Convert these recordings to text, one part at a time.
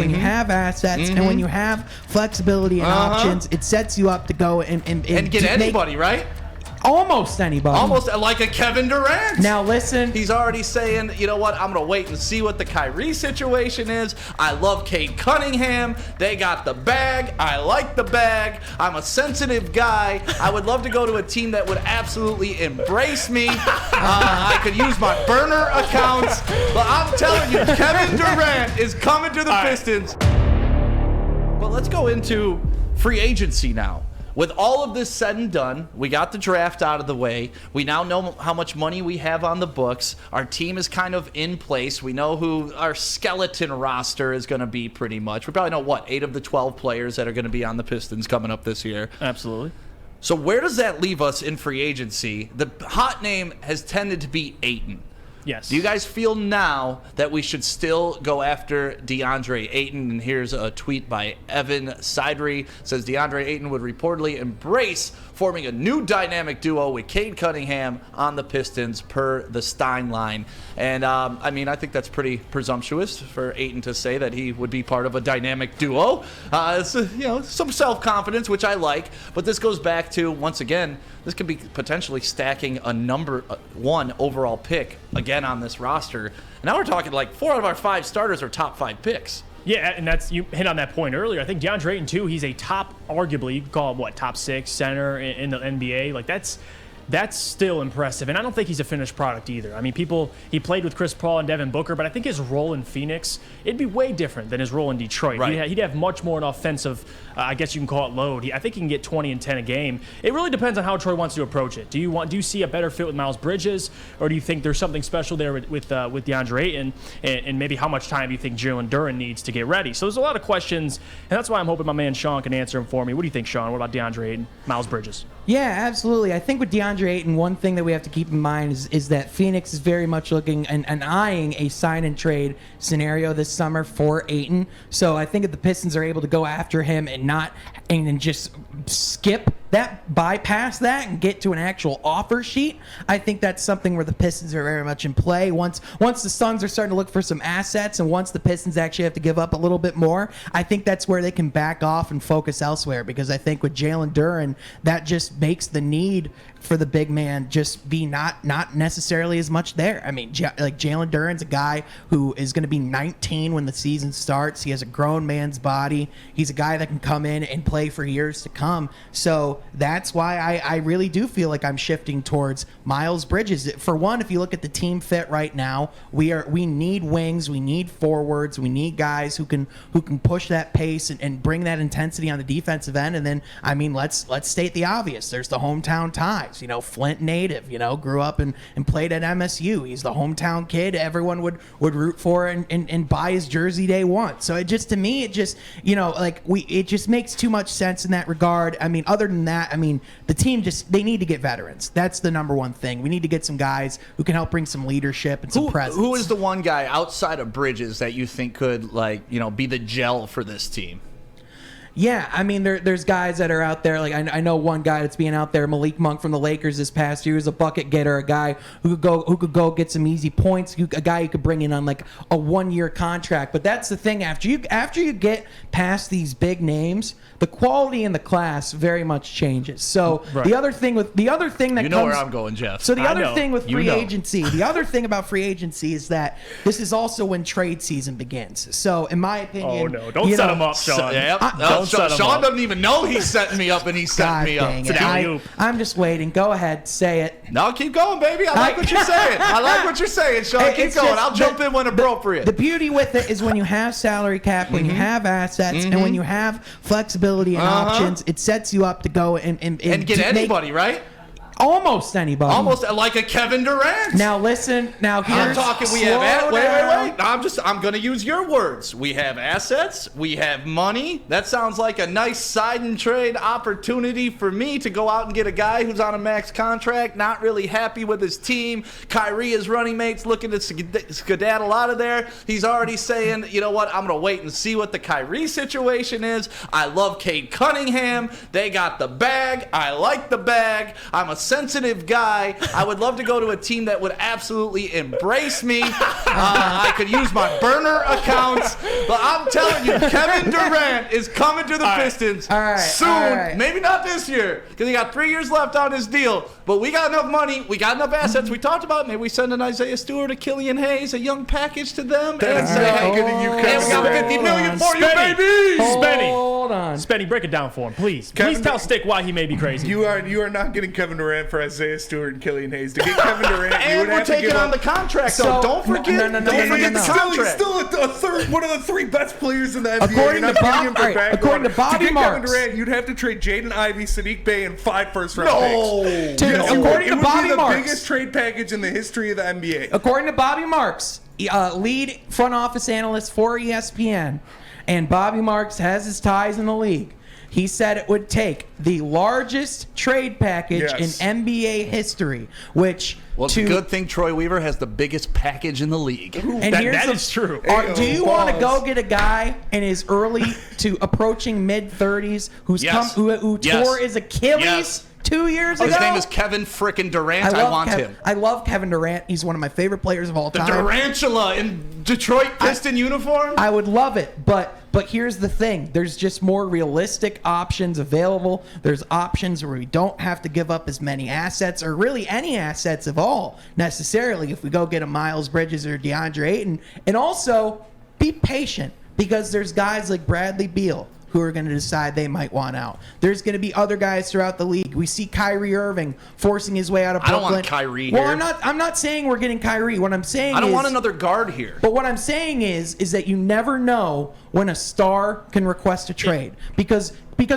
when you have assets, and when you have flexibility and options, it sets you up to go and get anybody, right? Almost anybody. Almost like a Kevin Durant. Now listen. He's already saying, you know what, I'm going to wait and see what the Kyrie situation is. I love Cade Cunningham. They got the bag. I like the bag. I'm a sensitive guy. I would love to go to a team that would absolutely embrace me. I could use my burner accounts. But I'm telling you, Kevin Durant is coming to the Pistons. But let's go into free agency now. With all of this said and done, we got the draft out of the way. We now know how much money we have on the books. Our team is kind of in place. We know who our skeleton roster is going to be pretty much. We probably know, 8 of the 12 players that are going to be on the Pistons coming up this year. Absolutely. So where does that leave us in free agency? The hot name has tended to be Ayton. Yes. Do you guys feel now that we should still go after DeAndre Ayton? And here's a tweet by Evan Sideri. Says DeAndre Ayton would reportedly embrace forming a new dynamic duo with Cade Cunningham on the Pistons per the Stein line. And I think that's pretty presumptuous for Ayton to say that he would be part of a dynamic duo. It's, some self-confidence, which I like. But this goes back to, once again, this could be potentially stacking a number 1 overall pick again on this roster. And now we're talking like 4 out of our 5 starters are top 5 picks. Yeah, and you hit on that point earlier. I think DeAndre Ayton, too, he's a arguably, you could call him, top 6 center in the NBA. Like, that's still impressive. And I don't think he's a finished product either. I mean, he played with Chris Paul and Devin Booker, but I think his role in Phoenix, it'd be way different than his role in Detroit. Right. He'd have much more an offensive, I guess you can call it load. I think he can get 20 and 10 a game. It really depends on how Troy wants to approach it. Do you see a better fit with Miles Bridges, or do you think there's something special there with DeAndre Ayton, and maybe how much time do you think Jalen Duren needs to get ready? So there's a lot of questions, and that's why I'm hoping my man Sean can answer them for me. What do you think, Sean? What about DeAndre Ayton, Miles Bridges? Yeah, absolutely. I think with DeAndre Ayton, one thing that we have to keep in mind is that Phoenix is very much looking and eyeing a sign and trade scenario this summer for Ayton. So I think if the Pistons are able to go after him and just skip that, bypass that, and get to an actual offer sheet, I think that's something where the Pistons are very much in play. Once the Suns are starting to look for some assets, and once the Pistons actually have to give up a little bit more, I think that's where they can back off and focus elsewhere, because I think with Jalen Duren, that just makes the need for the big man just be not necessarily as much there. I mean, like Jalen Duren's a guy who is going to be 19 when the season starts. He has a grown man's body. He's a guy that can come in and play for years to come. So that's why I really do feel like I'm shifting towards Miles Bridges. For one, if you look at the team fit right now, we need wings, we need forwards, we need guys who can push that pace and bring that intensity on the defensive end. And then, I mean, let's state the obvious. There's the hometown ties. Flint native, grew up and played at MSU. He's the hometown kid everyone would root for and buy his jersey day one. So it just makes too much sense in that regard. I mean, other than that, the team they need to get veterans. That's the number one thing. We need to get some guys who can help bring some leadership and some presence. Who is the one guy outside of Bridges that you think could be the gel for this team? Yeah, I mean, there's guys that are out there. Like I know one guy that's being out there, Malik Monk from the Lakers this past year, is a bucket getter, a guy who could go get some easy points, a guy you could bring in on like a 1-year contract. But that's the thing, after you get past these big names, the quality in the class very much changes. So right. the other thing that where I'm going, Jeff. So the other thing with free agency, the other thing about free agency is that this is also when trade season begins. So in my opinion, don't set him up, Sean. Sean doesn't even know he's setting me up, and he's setting me up. I'm just waiting. Go ahead, say it. No, keep going, baby. I like what you're saying. I like what you're saying, Sean. Keep going. I'll jump in when appropriate. The beauty with it is when you have salary cap, when you have assets, and when you have flexibility and options, it sets you up to go and get anybody, right? Almost anybody. Almost like a Kevin Durant. Now listen. Now here's. I'm talking. We have. Wait. I'm going to use your words. We have assets. We have money. That sounds like a nice side and trade opportunity for me to go out and get a guy who's on a max contract, not really happy with his team. Kyrie, his running mates, looking to skedaddle out of there. He's already saying, you know what? I'm going to wait and see what the Kyrie situation is. I love Cade Cunningham. They got the bag. I like the bag. I'm a sensitive guy. I would love to go to a team that would absolutely embrace me. I could use my burner accounts. But I'm telling you, Kevin Durant is coming to the Pistons soon. Maybe not this year, because he got 3 years left on his deal. But we got enough money. We got enough assets. We talked about maybe we send an Isaiah Stewart, a Killian Hayes, a young package to them. And say, hey, we got $50 million for you, baby. Hold on. Spenny, break it down for him, please. Please tell Stick why he may be crazy. You are not getting Kevin Durant for Isaiah Stewart and Killian Hayes. To get Kevin Durant, you would we're have to taking give on up. the contract, though. Don't forget. Don't forget the contract. Still a third, one of the three best players in the NBA. According to Bobby to get Marks, Kevin Durant, you'd have to trade Jaden, Ivey, Sadiq Bey, and 5 first-round picks. According to Bobby the Marks, biggest trade package in the history of the NBA. According to Bobby Marks, lead front office analyst for ESPN, and Bobby Marks has his ties in the league. He said it would take the largest trade package in NBA history, which it's a good thing Troy Weaver has the biggest package in the league. And that is true. Do you want to go get a guy in his early to approaching mid-30s who tore his Achilles 2 years ago? His name is Kevin frickin' Durant. I want him. I love Kevin Durant. He's one of my favorite players of all time. The Durantula in Detroit Piston uniform? I would love it, but here's the thing. There's just more realistic options available. There's options where we don't have to give up as many assets, or really any assets at all, necessarily, if we go get a Miles Bridges or DeAndre Ayton. And also, be patient, because there's guys like Bradley Beal who are going to decide they might want out. There's going to be other guys throughout the league. We see Kyrie Irving forcing his way out of Brooklyn. I don't want Kyrie here. Well, I'm not saying we're getting Kyrie. What I'm saying is, I don't want another guard here. But what I'm saying is that you never know when a star can request a trade, because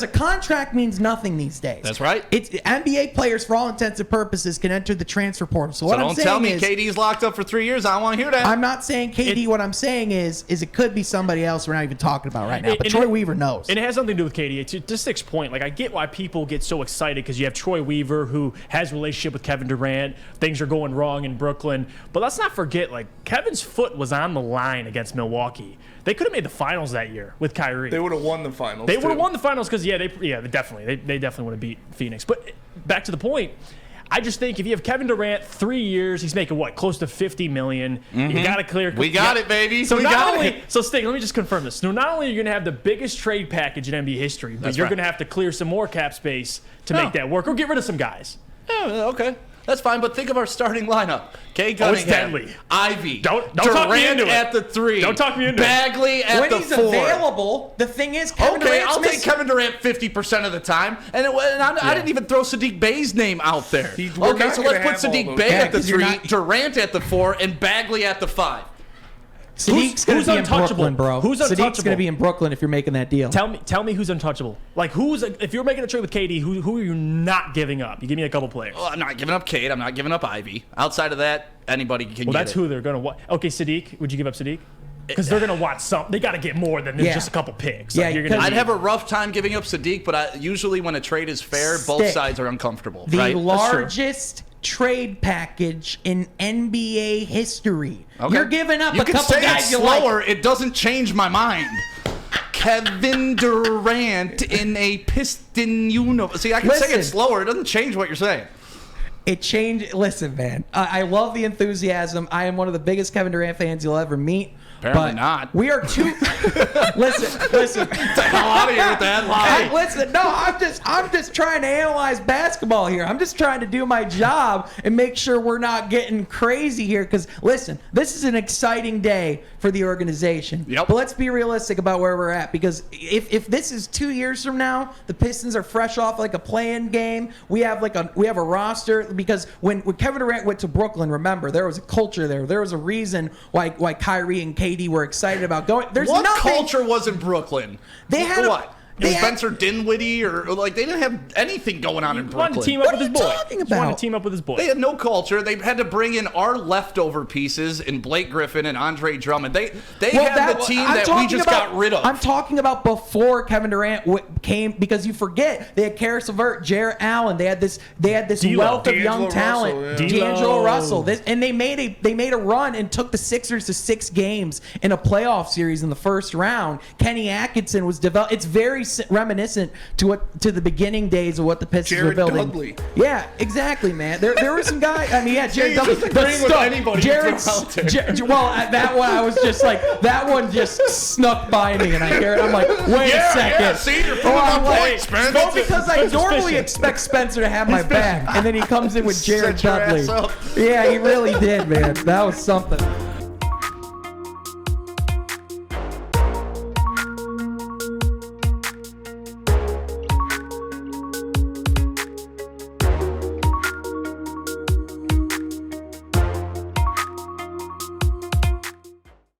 a contract means nothing these days. That's right. It's NBA players, for all intents and purposes, can enter the transfer portal. So what I'm saying is, don't tell me KD's locked up for 3 years. I don't want to hear that. I'm not saying KD. What I'm saying is it could be somebody else we're not even talking about right now. But Troy Weaver knows. And it has nothing to do with KD. To Stick's point, like, I get why people get so excited, because you have Troy Weaver, who has a relationship with Kevin Durant. Things are going wrong in Brooklyn. But let's not forget, like, Kevin's foot was on the line against Milwaukee. They could have made the finals that year with Kyrie. They would have won the finals. They would have won the finals because they definitely would have beat Phoenix. But back to the point, I just think if you have Kevin Durant 3 years, he's making what, close to $50 million. You got to clear. We got it, baby. So Stig, let me just confirm this. So not only are you going to have the biggest trade package in NBA history, but you're going to have to clear some more cap space to make that work, or get rid of some guys. Yeah, okay. That's fine, but think of our starting lineup. Cade Cunningham, it's deadly. Ivey, don't talk me into it. at the 3. Don't talk me into Bagley it. at the 4. When he's available, the thing is, Kevin Durant's I'll take Kevin Durant 50% of the time, and I didn't even throw Sadiq Bey's name out there. So let's put Sadiq Bey at the 3, Durant at the 4, and Bagley at the 5. Sadiq's going to be in Brooklyn, bro. Who's untouchable? Sadiq's going to be in Brooklyn if you're making that deal. Tell me who's untouchable. Like, if you're making a trade with KD, who are you not giving up? You give me a couple players. Well, I'm not giving up Cade. I'm not giving up Ivey. Outside of that, anybody can get it. Well, that's who they're going to want. Okay, Sadiq. Would you give up Sadiq? Because they're going to want something. They got to get more than just a couple picks. Yeah, I'd have a rough time giving up Sadiq, but usually when a trade is fair, both sides are uncomfortable. The largest trade package in NBA history. Okay. You're giving up you a couple can say guys it's you slower. like. It doesn't change my mind. Kevin Durant in a Piston uniform. See, I can say it slower. It doesn't change what you're saying. It changed. Listen, man. I love the enthusiasm. I am one of the biggest Kevin Durant fans you'll ever meet. Apparently not. We are too. listen. Get the hell out of here with that lie. Listen, no, I'm just trying to analyze basketball here. I'm just trying to do my job and make sure we're not getting crazy here. Because listen, this is an exciting day for the organization. Yep. But let's be realistic about where we're at. Because if this is 2 years from now, the Pistons are fresh off like a play-in game. We have a roster. Because when Kevin Durant went to Brooklyn, remember there was a culture there. There was a reason why Kyrie and KD were excited about going. What culture was in Brooklyn? They had what? Spencer Dinwiddie or like they didn't have anything going on in Brooklyn. Wanted to team up with his boy. Talking about? Wanted to team up with his boy. They had no culture. They had to bring in our leftover pieces in Blake Griffin and Andre Drummond. They had the team that we just got rid of. I'm talking about before Kevin Durant came, because you forget they had Karis LeVert, Jarrett Allen. They had this wealth of young talent. D'Angelo Russell. And they made a run and took the Sixers to 6 games in a playoff series in the first round. Kenny Atkinson was developed. It's very very reminiscent to the beginning days of what the Pistons were Jared building. Dudley. Yeah, exactly, man. There were some guys. I mean, yeah, Jared he's Dudley. just agreeing with anybody you Jared, throw out there. well, that one I was just like, that one just snuck by me, and I hear it. I'm like, wait a second. Yeah, see, you're proving I'm my like, point, Spence. well, because I Spencer's normally fishing. expect Spencer to have my back, and then he comes in with Jared Set your Dudley. ass up. Yeah, he really did, man. That was something.